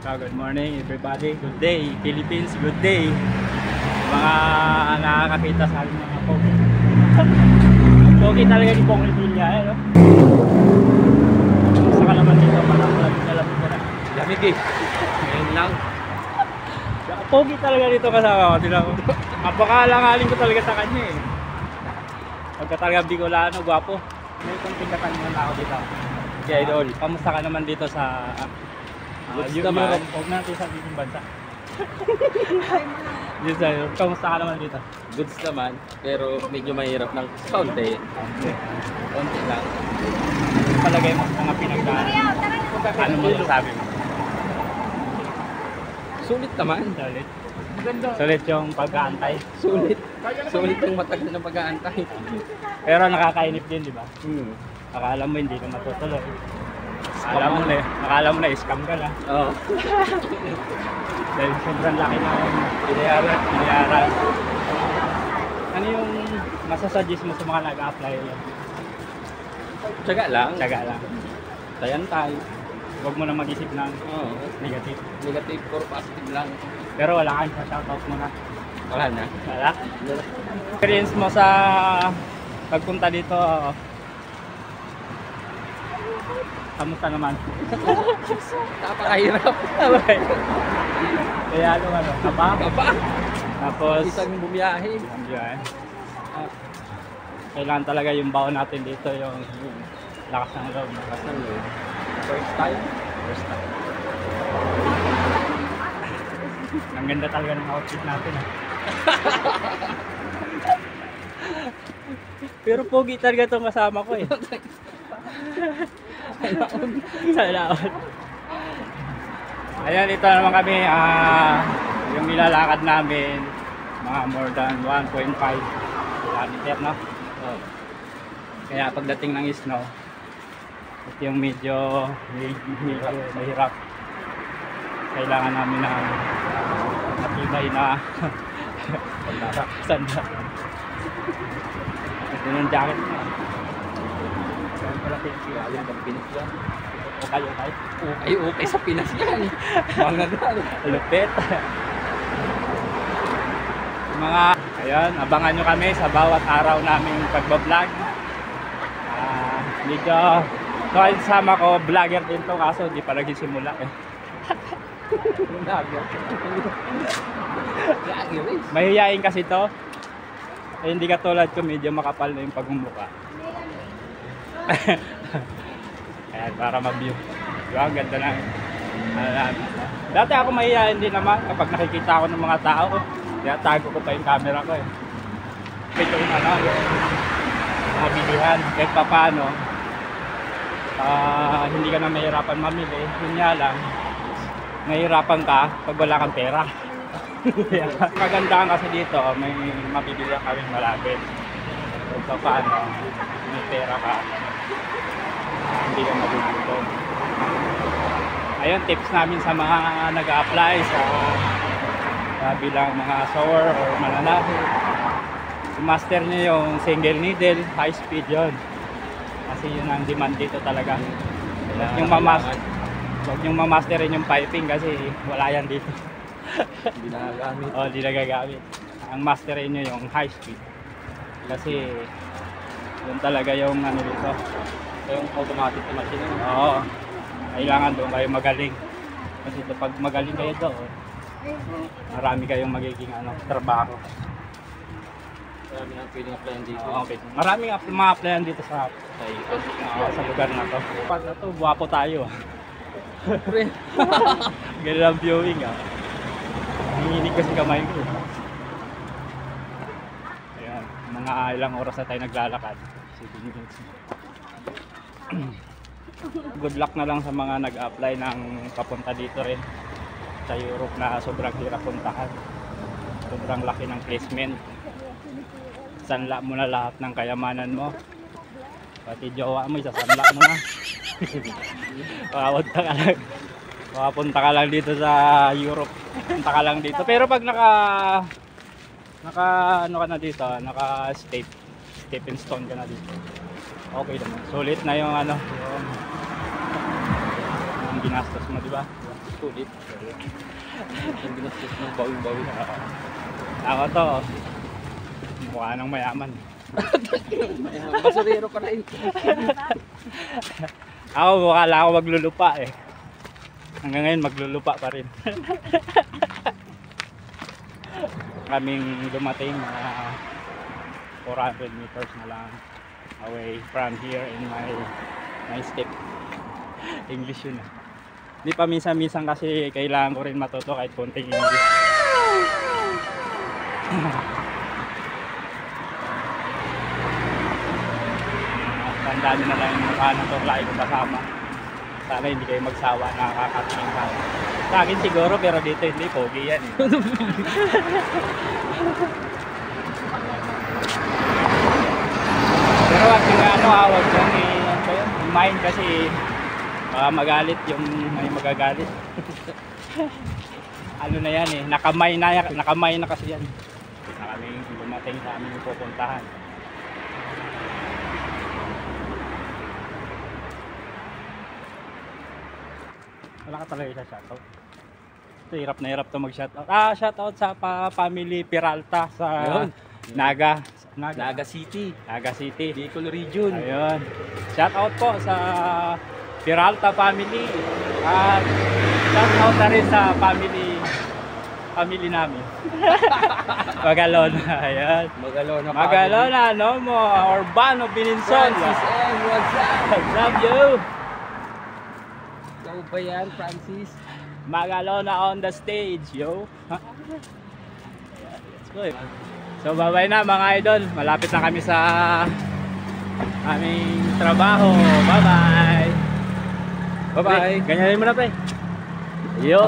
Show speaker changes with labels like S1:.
S1: So, good morning everybody, good day Philippines, good day mga nakakakita sa ating mga pogi. Pogi talaga ni Pong Revilla, no? Gusto ka naman dito, parang lamig ka na.
S2: Lamig eh, ngayon lang.
S1: Pogi talaga dito kasama ko, napakalangaling ko talaga sa kanya eh. Pagka talaga Bicolano, gwapo. May konting katanungan na ako dito. Okay, idol, kamusta ka naman dito sa Europe? Huwag natin sa ibang bansa. Dito sa Europe, kamusta ka naman dito?
S2: Goods naman, pero medyo mahirap ng kaunti. Kaunti lang.
S1: Palagay mo mga pinagdaanan. Ano mo sabi mo?
S2: Sulit naman.
S1: Sulit. Sulit yung pag-aantay.
S2: Sulit. Sulit yung matagal na pag-aantay.
S1: Pero nakakainip din, di ba?
S2: Hmm.
S1: Akala mo hindi ka matutuloy. Akala mo na scam ka na.
S2: Oo.
S1: Dahil sobrang laki na binayaran. Ano yung masasuggest mo sa mga nag-apply?
S2: Tiyaga lang.
S1: Tiyaga lang.
S2: Tayan tayo.
S1: Huwag mo na mag-isip ng negative.
S2: Negative or positive lang.
S1: Pero wala kang shoutout mo na.
S2: Wala na.
S1: Wala? Experience mo sa pagpunta dito, kamusta naman?
S2: Napakahirap.
S1: Kaya ano, kaba? Tapos
S2: Isang bumiyahe.
S1: kailangan talaga yung baon natin dito, yung lakas ng loob.
S2: First time.
S1: Ang ganda talaga ng outfit natin. Pero pogi talaga itong kasama ko eh. Salamat. Ayan, ito naman kami, yung nilalakad namin, mga more than 1.5 kilometer, no? Kaya pagdating ng snow, ito yung medyo mahirap. Kailangan namin ng matibay na sanda. Ito yung jacket na. Kaya pala
S2: Ayan ang Pinas yan.
S1: okay
S2: sa Pinas yan. Mga gano'n.
S1: lupit. Ayun, abangan nyo kami sa bawat araw naming pagbablog. Medyo sama ko, vlogger din to, kaso di pa naging simula eh. Mahihayin kasi to. Eh, hindi katulad ko, medyo makapal na yung pagmumukha. Ayan, para ma-view. Diba, ang ganda na. Dati ako mahihayin din naman kapag nakikita ako ng mga tao. Kaya tago ko pa yung camera ko eh. Ito yung yung mga bilihan. Kahit pa paano, hindi ka na mahirapan mamili. Yun nga lang, mahirapan ka pag wala kang pera. Kagandahan kasi dito, may mabibili kami malapit. Kahit pa paano, may pera ka, hindi ka magugutom. Ayun, tips namin sa mga nag-a-apply sa bilang mga sewer or mananahi. Master nyo yung single needle, high speed yon. Kasi yun ang demand dito talaga. Huwag yung mamasterin yung piping kasi wala yan dito.
S2: Hindi nagagamit.
S1: Hindi nagagamit. Ang masterin nyo yung high speed. Kasi yun talaga yung ano dito.
S2: Yung automatic na machine.
S1: Oo. Kailangan doon kayo magaling. Kasi pag magaling kayo doon, marami kayong magiging trabaho.
S2: Marami nang pwedeng applyan dito.
S1: Okay. Maraming mga applyan dito sa lugar na to. Pag na to, buwapo tayo. Ganun ang viewing nanginig kasi kamay ko. Ayan, mga ilang oras na tayo naglalakad. 7 minutes. Good luck na lang sa mga nag-apply ng papunta dito rin sa Europe na sobrang hirap puntahan. Sobrang laki ng placement. Sanla mo na lahat ng kayamanan mo. Pati jowa mo, isasanla mo na. Makapunta ka lang dito sa Europe. Punta ka lang dito. Pero pag naka ano ka na dito, naka stepping stone ka na dito. Okay naman. Sulit na yung yung ginastos mo, di ba?
S2: Sulit. Ang ginastos ng bawing-bawing.
S1: Ako to, mukha ng mayaman.
S2: Basurero ka rin.
S1: Ako mukha lang ako maglulupa eh. Hanggang ngayon maglulupa pa rin. Kaming dumating na 400 meters na lang away from here in my step. English yun ah. Hindi pa minsan-minsan kasi kailangan ko rin matuto kahit konting English. Tandaan nyo na lang yung mukha ng turlay ko kasama. Sana hindi kayo magsawa, nakakatingin ka. Sa akin siguro, pero dito hindi, pogi yan eh. Pero wag yung huwag yung mind kasi magalit yung may magagalit. Ano na yan eh, nakamay na kasi yan. Na kami dumating sa aming pupuntahan. Wala ka talaga sa shoutout. Ito, hirap na hirap to mag-shoutout. Shoutout sa family Peralta sa Naga City. Naga City.
S2: Bicol Region.
S1: Ayun. Shoutout po sa Peralta family. At shoutout na rin sa family namin. Magalona. Ayan. Magalona, no mo. Urbano, Bininson.
S2: Francis M. What's up?
S1: What's up, you?
S2: Ikaw ba yan, Francis?
S1: Magalona on the stage, yo. Let's go. So bye-bye na mga idol. Malapit na kami sa aming trabaho. Bye-bye.
S2: Bye-bye.
S1: Ganyanin mo na, pre. Yo.